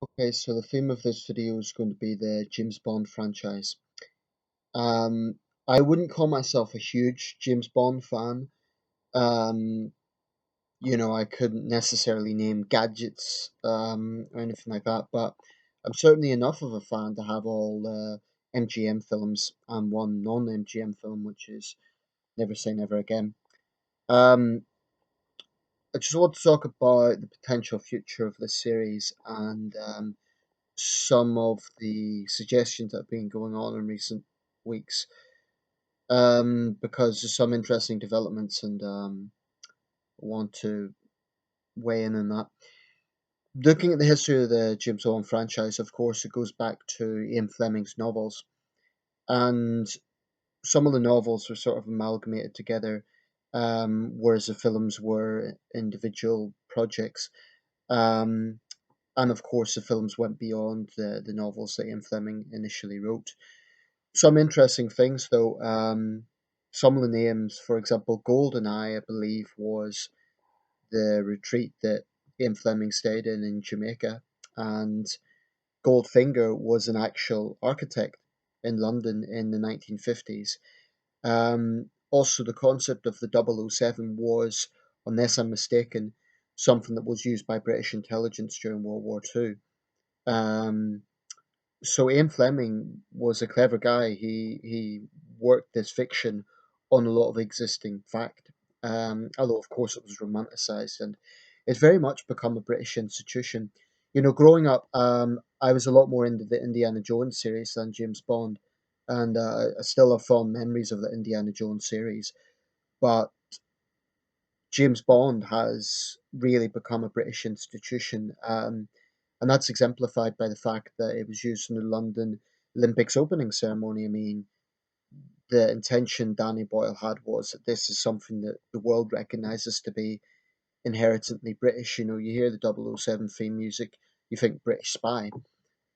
Okay, so the theme of this video is going to be the James Bond franchise. Um, I wouldn't call myself a huge James Bond fan. Um, I couldn't necessarily name gadgets or anything like that, but I'm certainly enough of a fan to have all MGM films and one non-MGM film, which is Never Say Never Again. Um, I just want to talk about the potential future of this series and some of the suggestions that have been going on in recent weeks, because there's some interesting developments and want to weigh in on that. Looking at the history of the James Bond franchise, of course, it goes back to Ian Fleming's novels, and some of the novels were sort of amalgamated together, whereas the films were individual projects. Um, and of course, the films went beyond the novels that Ian Fleming initially wrote. Some interesting things, though. Some of the names, for example, GoldenEye, I believe, was the retreat that Ian Fleming stayed in Jamaica, and Goldfinger was an actual architect in London in the 1950s. Also, the concept of the 007 was, unless I'm mistaken, something that was used by British intelligence during World War II. Um, so Ian Fleming was a clever guy. He worked this fiction on a lot of existing fact, although of course it was romanticized, and it's very much become a British institution. Growing up, I was a lot more into the Indiana Jones series than James Bond, and I still have fond memories of the Indiana Jones series. But James Bond has really become a British institution, and that's exemplified by the fact that it was used in the London Olympics opening ceremony. I mean, the intention Danny Boyle had was that this is something that the world recognises to be inherently British. You hear the 007 theme music, you think British spy.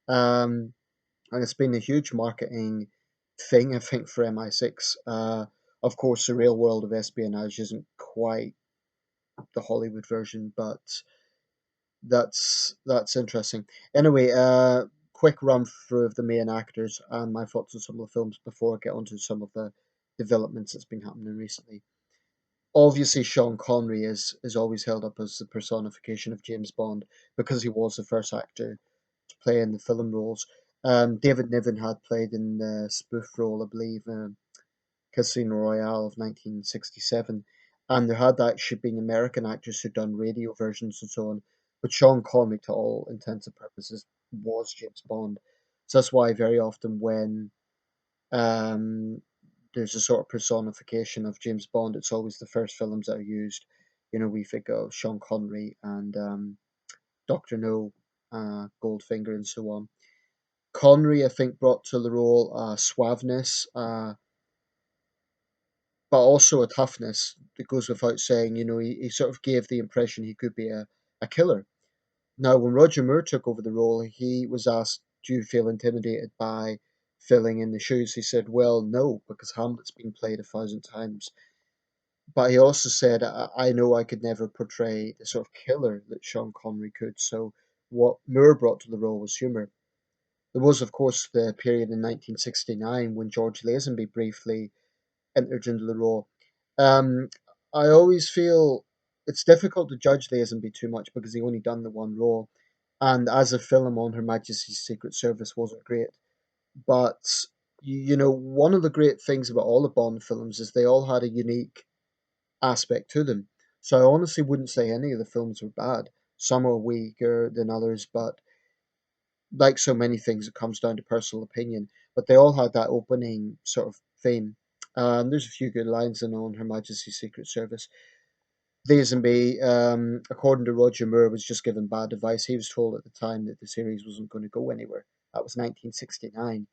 Um, and it's been a huge marketing thing, I think, for MI6. Of course, the real world of espionage isn't quite the Hollywood version, but that's interesting. Anyway, quick run through of the main actors and my thoughts on some of the films before I get onto some of the developments that's been happening recently. Obviously, Sean Connery is always held up as the personification of James Bond because he was the first actor to play in the film roles. David Niven had played in the spoof role, I believe, Casino Royale of 1967. And there had actually been American actors who'd done radio versions and so on. But Sean Connery, to all intents and purposes, was James Bond. So that's why very often when um, there's a sort of personification of James Bond, it's always the first films that are used. We think of Sean Connery and Dr. No, Goldfinger, and so on. Connery, I think, brought to the role suaveness, but also a toughness that goes without saying. He sort of gave the impression he could be a killer. Now, when Roger Moore took over the role, he was asked, "Do you feel intimidated by filling in the shoes?" He said, "Well, no, because Hamlet's been played 1,000 times." But he also said, I know I could never portray the sort of killer that Sean Connery could. So, what Moore brought to the role was humour. There was, of course, the period in 1969 when George Lazenby briefly entered into the role. Um, I always feel it's difficult to judge Lazenby too much because he only done the one role, and as a film on Her Majesty's Secret Service wasn't great. But one of the great things about all the Bond films is they all had a unique aspect to them. So I honestly wouldn't say any of the films were bad. Some are weaker than others, but like so many things, it comes down to personal opinion. But they all had that opening sort of theme. There's a few good lines in on Her Majesty's Secret Service. Lazenby, according to Roger Moore, was just given bad advice. He was told at the time that the series wasn't going to go anywhere. That was 1969.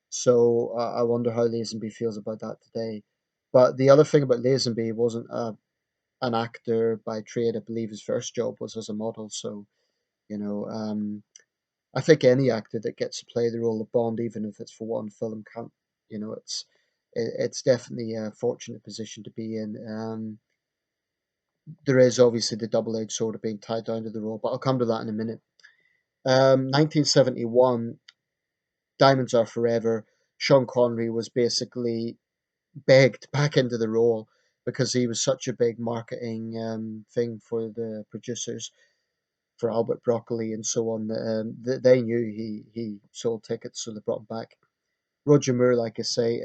So I wonder how Lazenby feels about that today. But the other thing about Lazenby wasn't an actor by trade. I believe his first job was as a model. So, you know, um, I think any actor that gets to play the role of Bond, even if it's for one film, can't. It's definitely a fortunate position to be in. There is obviously the double-edged sword of being tied down to the role, but I'll come to that in a minute. 1971, Diamonds Are Forever. Sean Connery was basically begged back into the role because he was such a big marketing thing for the producers, for Albert Broccoli and so on. They knew he sold tickets, so they brought him back. Roger Moore, like I say,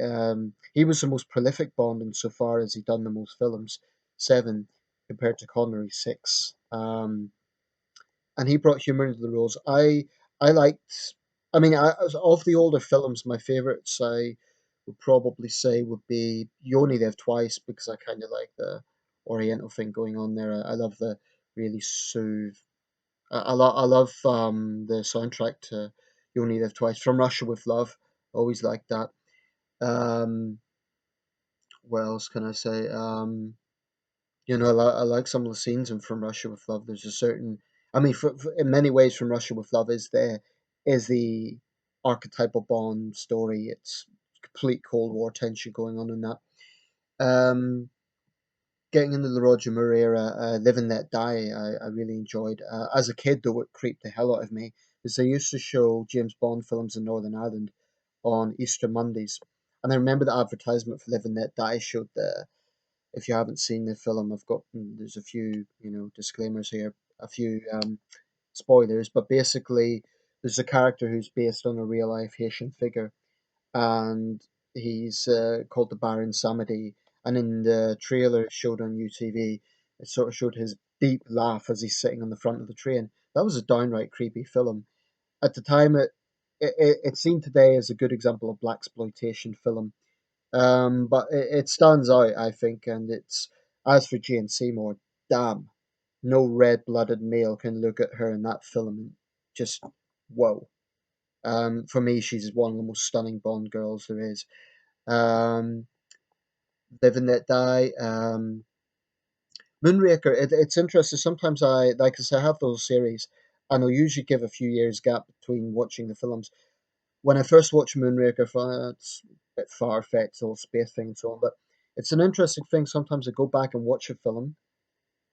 he was the most prolific Bond insofar as he'd done the most films, seven, compared to Connery, six. And he brought humor into the roles. I liked. I mean, of the older films, my favorites I would probably say would be You Only Live Twice because I kind of like the Oriental thing going on there. I love the really soothe. I love the soundtrack to You Only Live Twice from Russia with Love. Always liked that. Um, what else can I say? I like some of the scenes in From Russia with Love. There's a certain, I mean, in many ways, From Russia with Love is the archetypal Bond story. It's complete Cold War tension going on in that. Um, Getting into the Roger Moore era, Live and Let Die, I really enjoyed. As a kid, though, it creeped the hell out of me because they used to show James Bond films in Northern Ireland on Easter Mondays, and I remember the advertisement for Live and Let Die showed the if you haven't seen the film, there's a few disclaimers here, a few spoilers, but basically there's a character who's based on a real life Haitian figure, and he's called the Baron Samedi. And in the trailer it showed on UTV, it sort of showed his deep laugh as he's sitting on the front of the train. That was a downright creepy film. At the time, it's seen today as a good example of black exploitation film, but it stands out, I think, and it's as for Jane Seymour, damn, no red-blooded male can look at her in that film and just whoa. For me, she's one of the most stunning Bond girls there is. Um, Live and Let Die, Moonraker. It's interesting. Sometimes like I say, I have those series, and I'll usually give a few years gap between watching the films. When I first watched Moonraker, I thought it's a bit far fetched, the whole space thing and so on. But it's an interesting thing. Sometimes I go back and watch a film,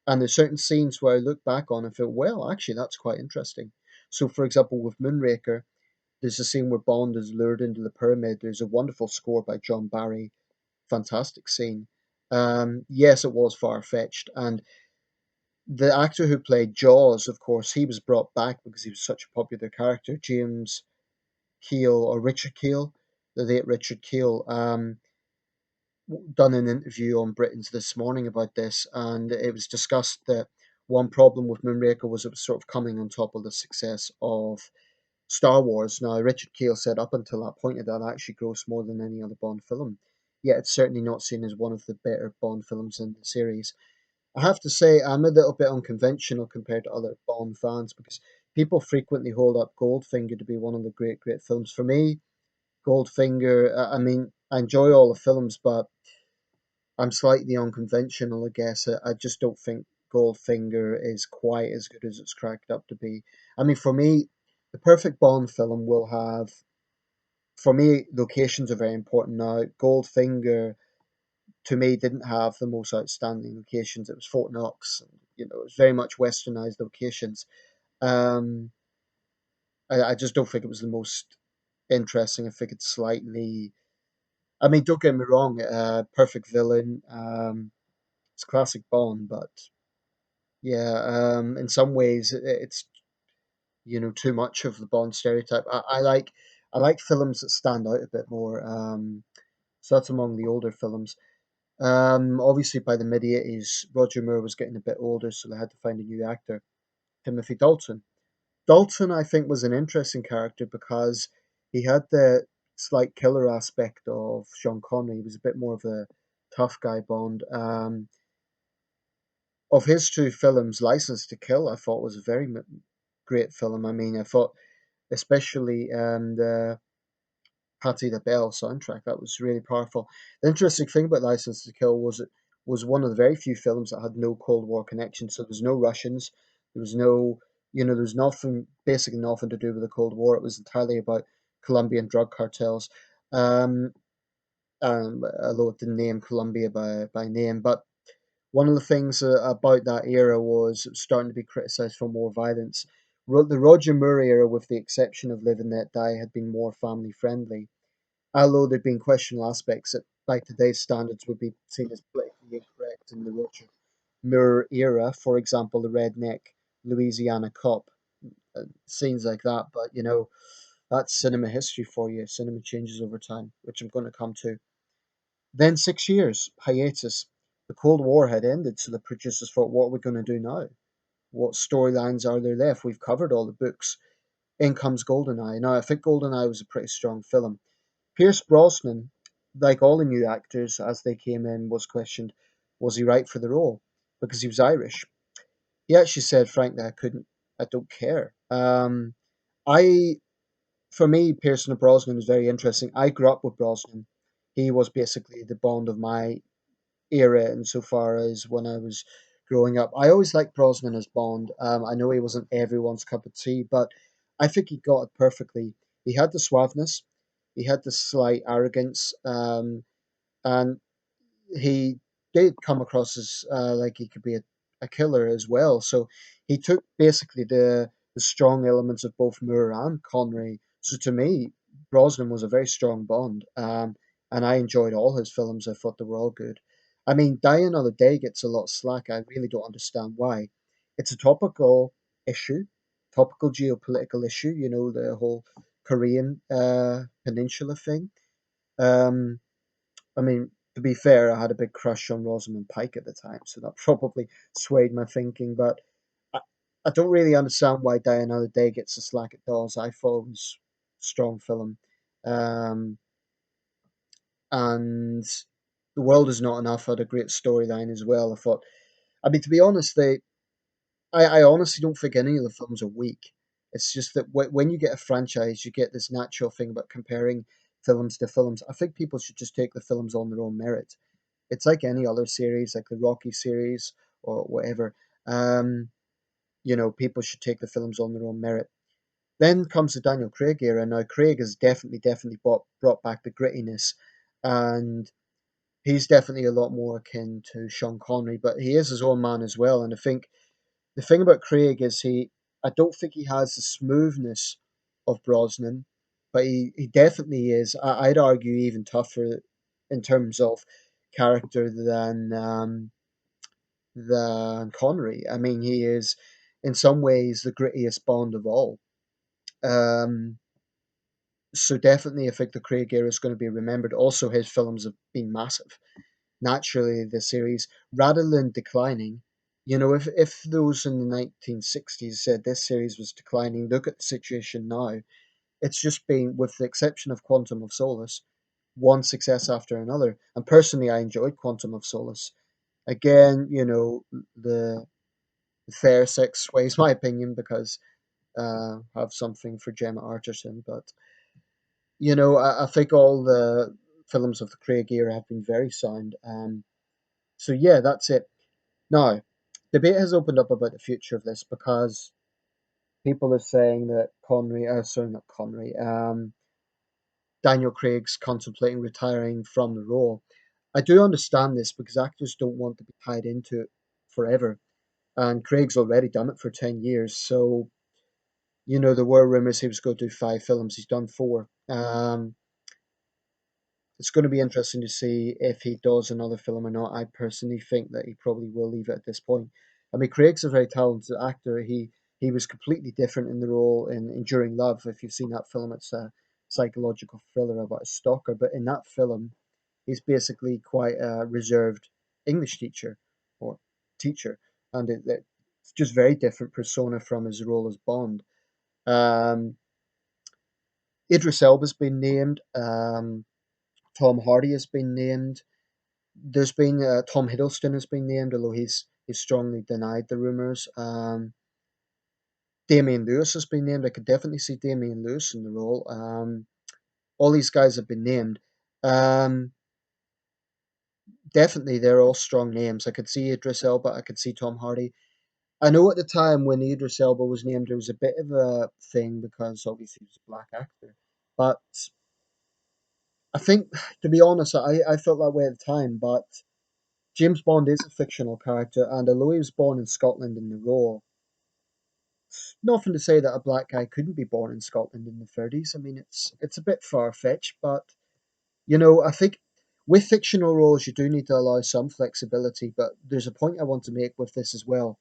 and there's certain scenes where I look back on and feel, well, actually, that's quite interesting. So, for example, with Moonraker, there's a scene where Bond is lured into the pyramid. There's a wonderful score by John Barry, fantastic scene. Yes, it was far fetched, and the actor who played Jaws, of course, he was brought back because he was such a popular character. James Keel or Richard Keel, the late Richard Keel, done an interview on Britain's This Morning about this, and it was discussed that one problem with Moonraker was it was sort of coming on top of the success of Star Wars. Now, Richard Keel said up until that point it had actually grossed more than any other Bond film, yet it's certainly not seen as one of the better Bond films in the series. I have to say, I'm a little bit unconventional compared to other Bond fans because people frequently hold up Goldfinger to be one of the great, great films. For me, Goldfinger, I mean, I enjoy all the films, but I'm slightly unconventional, I guess. I just don't think Goldfinger is quite as good as it's cracked up to be. I mean, for me, the perfect Bond film will have, for me, locations are very important now. Goldfinger, to me, didn't have the most outstanding locations. It was Fort Knox, and, it was very much westernized locations. Um, I just don't think it was the most interesting. I think it's slightly I mean, don't get me wrong, perfect villain. It's classic Bond, but yeah, in some ways it's too much of the Bond stereotype. I like films that stand out a bit more. So that's among the older films. Obviously by the mid 80s, Roger Moore was getting a bit older, so they had to find a new actor, Timothy Dalton. Dalton, I think, was an interesting character because he had the slight killer aspect of Sean Connery. He was a bit more of a tough guy Bond. Of his two films, License to Kill, I thought was a very great film. I mean, I thought especially the Patti LaBelle soundtrack that was really powerful. The interesting thing about License to Kill was it was one of the very few films that had no Cold War connection. So there was no Russians, there was no, there was nothing, basically nothing to do with the Cold War. It was entirely about Colombian drug cartels. Um, Although it didn't name Colombia by name, but one of the things about that era was it was starting to be criticized for more violence. The Roger Moore era, with the exception of Live and Let Die, had been more family friendly, although there'd been questionable aspects that, by today's standards, would be seen as politically incorrect in the Roger Moore era. For example, the redneck Louisiana cop, scenes like that. But that's cinema history for you. Cinema changes over time, which I'm going to come to. Then 6 years hiatus. The Cold War had ended, so the producers thought, what are we going to do now? What storylines are there left? We've covered all the books. In comes Goldeneye. Now, I think Goldeneye was a pretty strong film. Pierce Brosnan, like all the new actors as they came in, was questioned, was he right for the role? Because he was Irish. He actually said, frankly, I don't care. I, for me, Pierce Brosnan was very interesting. I grew up with Brosnan. He was basically the Bond of my era insofar as when I was growing up. I always liked Brosnan as Bond. I know he wasn't everyone's cup of tea, but I think he got it perfectly. He had the suaveness, he had the slight arrogance, and he did come across as like he could be a killer as well. So he took basically the strong elements of both Moore and Connery. So to me, Brosnan was a very strong Bond, and I enjoyed all his films. I thought they were all good. I mean, Die Another Day gets a lot of slack. I really don't understand why. It's a topical issue, topical geopolitical issue. The whole Korean peninsula thing. Um, I mean, to be fair, I had a big crush on Rosamund Pike at the time, so that probably swayed my thinking. But I, I don't really understand why Die Another Day gets the slack it does. I thought it was a strong film. Um, and The World Is Not Enough had a great storyline as well. I mean, to be honest, I honestly don't think any of the films are weak. It's just that when you get a franchise, you get this natural thing about comparing films to films. I think people should just take the films on their own merit. It's like any other series, like the Rocky series or whatever. Um, People should take the films on their own merit. Then comes the Daniel Craig era. Now, Craig has definitely brought back the grittiness, and he's definitely a lot more akin to Sean Connery, but he is his own man as well. And I think the thing about Craig is I don't think he has the smoothness of Brosnan, but he definitely is. I'd argue even tougher in terms of character than Connery. I mean, he is in some ways the grittiest Bond of all. Um, so definitely, I think the Craig era is going to be remembered. Also, his films have been massive. Naturally, the series, rather than declining, if those in the 1960s said this series was declining, look at the situation now. It's just been, with the exception of Quantum of Solace, one success after another. And personally, I enjoyed Quantum of Solace. Again, the fair sex sways my opinion because I have something for Gemma Arterton, but I think all the films of the Craig era have been very sound. So yeah, that's it. Now, debate has opened up about the future of this because people are saying that sorry, not Connery, Daniel Craig's contemplating retiring from the role. I do understand this because actors don't want to be tied into it forever, and Craig's already done it for 10 years. So there were rumors he was going to do 5 films. He's done 4. It's going to be interesting to see if he does another film or not. I personally think that he probably will leave it at this point. I mean, Craig's a very talented actor. He was completely different in the role in Enduring Love. If you've seen that film, it's a psychological thriller about a stalker. But in that film, he's basically quite a reserved English teacher or teacher, and it's just very different persona from his role as Bond. Um, Idris Elba's been named. Tom Hardy has been named. There's been Tom Hiddleston has been named, although he's strongly denied the rumors. Damian Lewis has been named. I could definitely see Damian Lewis in the role. All these guys have been named. Um, Definitely, they're all strong names. I could see Idris Elba. I could see Tom Hardy. I know at the time when Idris Elba was named, there was a bit of a thing because obviously he was a black actor. But I think, to be honest, I felt that way at the time. But James Bond is a fictional character, and although he was born in Scotland in the role, nothing to say that a black guy couldn't be born in Scotland in the 30s. I mean, it's a bit far fetched, but I think with fictional roles you do need to allow some flexibility. But there's a point I want to make with this as well.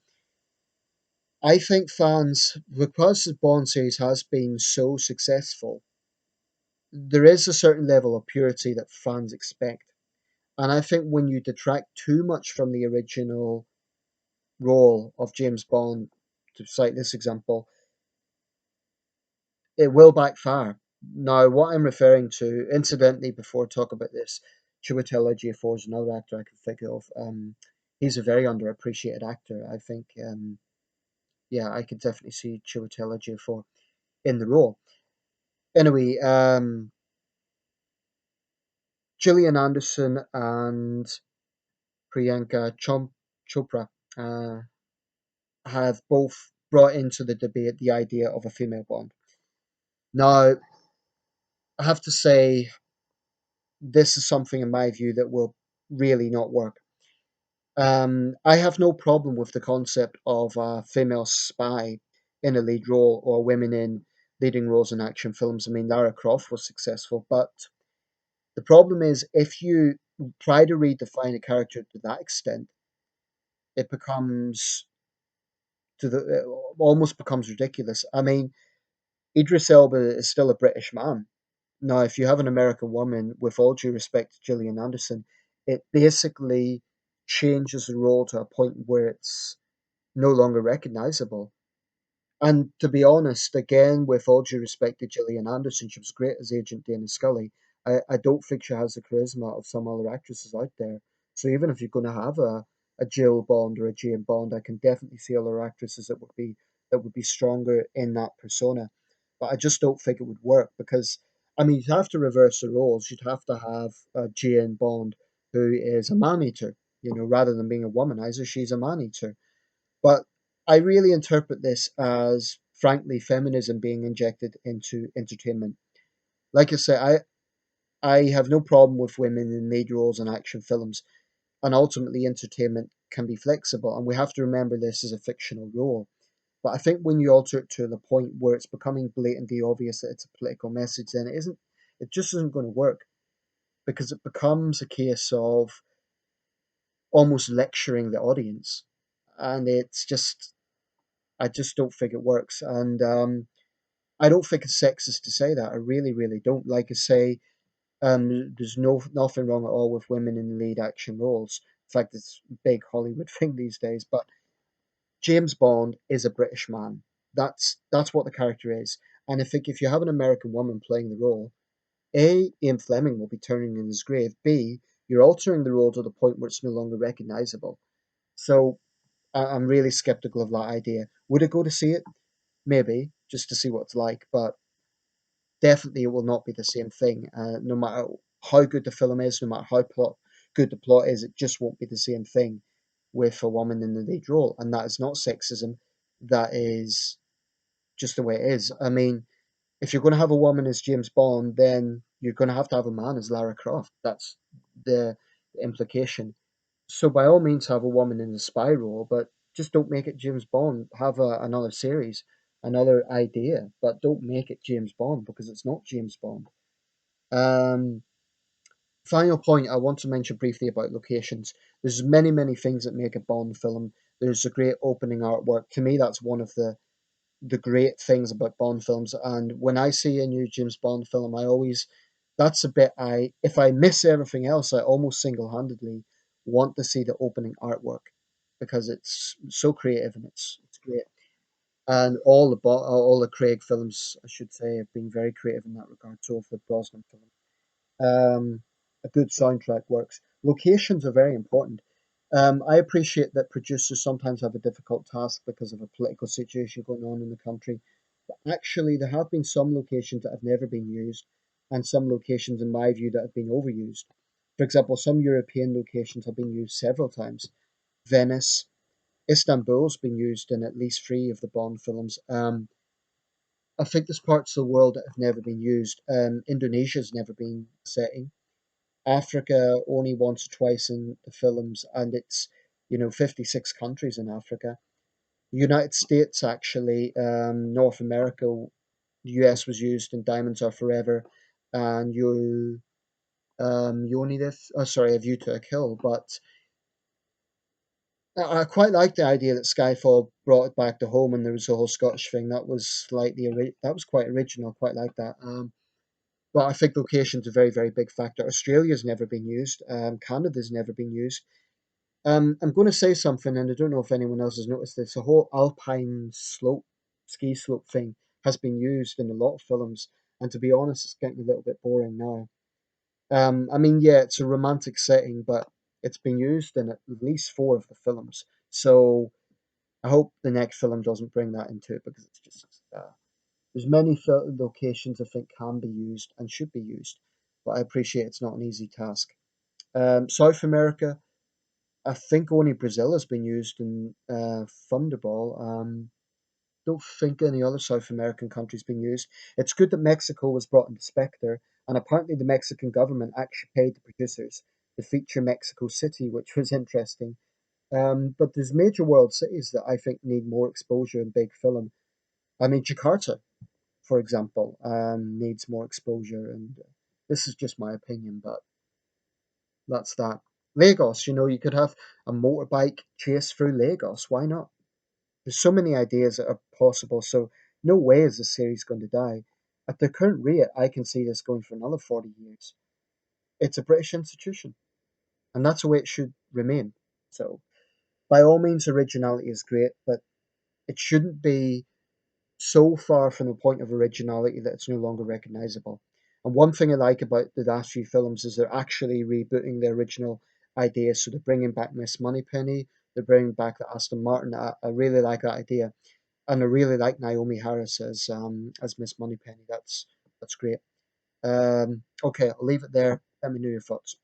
I think fans, because the Bond series has been so successful, there is a certain level of purity that fans expect. And I think when you detract too much from the original role of James Bond, to cite this example, it will backfire. Now, what I'm referring to, incidentally, before I talk about this, Chiwetel Ejiofor is another actor I can think of. He's a very underappreciated actor. I think, yeah, I could definitely see Chiwetel Ejiofor in the role. Anyway, Gillian Anderson and Chopra uh, have both brought into the debate the idea of a female Bond. Now, I have to say, this is something in my view that will really not work. I have no problem with the concept of a female spy in a lead role or women in leading roles in action films. I mean, Lara Croft was successful, but the problem is if you try to redefine a character to that extent, it becomes it almost becomes ridiculous. I mean, Idris Elba is still a British man. Now, if you have an American woman, with all due respect to Gillian Anderson, it basically changes the role to a point where it's no longer recognizable. And to be honest, again, with all due respect to Gillian Anderson, she was great as Agent Dana Scully. I don't think she has the charisma of some other actresses out there. So even if you're going to have a Jill Bond or a Jane Bond, I can definitely see other actresses that would be stronger in that persona. But I just don't think it would work because I mean you'd have to reverse the roles. You'd have to have a Jane Bond who is a man eater, rather than being a womanizer, she's a man eater. But I really interpret this as, frankly, feminism being injected into entertainment. Like I say, I have no problem with women in lead roles in action films, and ultimately, entertainment can be flexible, and we have to remember this is a fictional role. But I think when you alter it to the point where it's becoming blatantly obvious that it's a political message, then it just isn't going to work because it becomes a case of almost lecturing the audience, and I just don't think it works. And I don't think it's sexist to say that. I really, really don't. Like I say, there's nothing wrong at all with women in lead action roles. In fact, it's a big Hollywood thing these days. But James Bond is a British man. That's what the character is. And I think if you have an American woman playing the role, A, Ian Fleming will be turning in his grave. B, you're altering the role to the point where it's no longer recognizable. So I'm really skeptical of that idea. Would I go to see it? Maybe, just to see what it's like. But definitely it will not be the same thing. No matter how good the film is, no matter how good the plot is, it just won't be the same thing with a woman in the lead role. And that is not sexism. That is just the way it is. I mean, if you're going to have a woman as James Bond, then you're going to have a man as Lara Croft. That's the implication. So by all means, have a woman in the spy role, but just don't make it James Bond. Have another series, another idea, but don't make it James Bond because it's not James Bond. Um, Final point I want to mention briefly about locations. There's many, many things that make a Bond film. There's a great opening artwork. To me, that's one of the great things about Bond films. And when I see a new James Bond film, I always that's a bit I if I miss everything else, I almost single handedly want to see the opening artwork because it's so creative and it's great. And all the Craig films, I should say, have been very creative in that regard. So have the Brosnan film. A good soundtrack works. Locations are very important. I appreciate that producers sometimes have a difficult task because of a political situation going on in the country. But actually, there have been some locations that have never been used, and some locations, in my view, that have been overused. For example, some European locations have been used several times. Venice, Istanbul's been used in at least three of the Bond films. I think there's parts of the world that have never been used. Indonesia's never been setting. Africa only once or twice in the films, and it's 56 countries in Africa. United States, actually, North America, US was used in Diamonds Are Forever, and you only live. Oh, sorry, A View to a Kill. But I quite like the idea that Skyfall brought it back to home, and there was the whole Scottish thing. That was that was quite original. Quite like that. But I think location's a very, very big factor. Australia's never been used. Canada's never been used. I'm going to say something, and I don't know if anyone else has noticed this. The whole alpine slope, ski slope thing has been used in a lot of films, and to be honest, it's getting a little bit boring now. I mean, yeah, it's a romantic setting, but it's been used in at least four of the films. So I hope the next film doesn't bring that into it because it's just there's many locations I think can be used and should be used, but I appreciate it's not an easy task. South America, I think only Brazil has been used in Thunderball. Don't think any other South American country's been used. It's good that Mexico was brought into Spectre, and apparently the Mexican government actually paid the producers to feature Mexico City, which was interesting. But there's major world cities that I think need more exposure in big film. I mean, Jakarta, for example, needs more exposure, and this is just my opinion, but that's that. Lagos, you could have a motorbike chase through Lagos. Why not? There's so many ideas that are possible, so no way is this series going to die. At the current rate, I can see this going for another 40 years. It's a British institution, and that's the way it should remain. So, by all means, originality is great, but it shouldn't be so far from the point of originality that it's no longer recognizable. And one thing I like about the last few films is they're actually rebooting the original ideas. So they're bringing back Miss Moneypenny, they're bringing back the Aston Martin. I really like that idea, and I really like Naomi Harris as Miss Moneypenny. That's great. Okay, I'll leave it there. Let me know your thoughts.